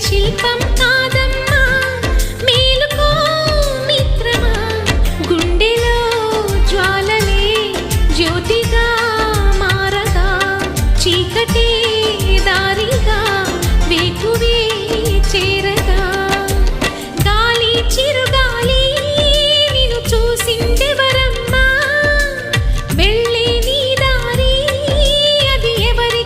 శిల్పం కాదమ్మా మేలుకో మిత్రమా గుండెలో జ్వాలలే జ్యోతిగా మారగా చీకటి దారిగా వేకువే చేర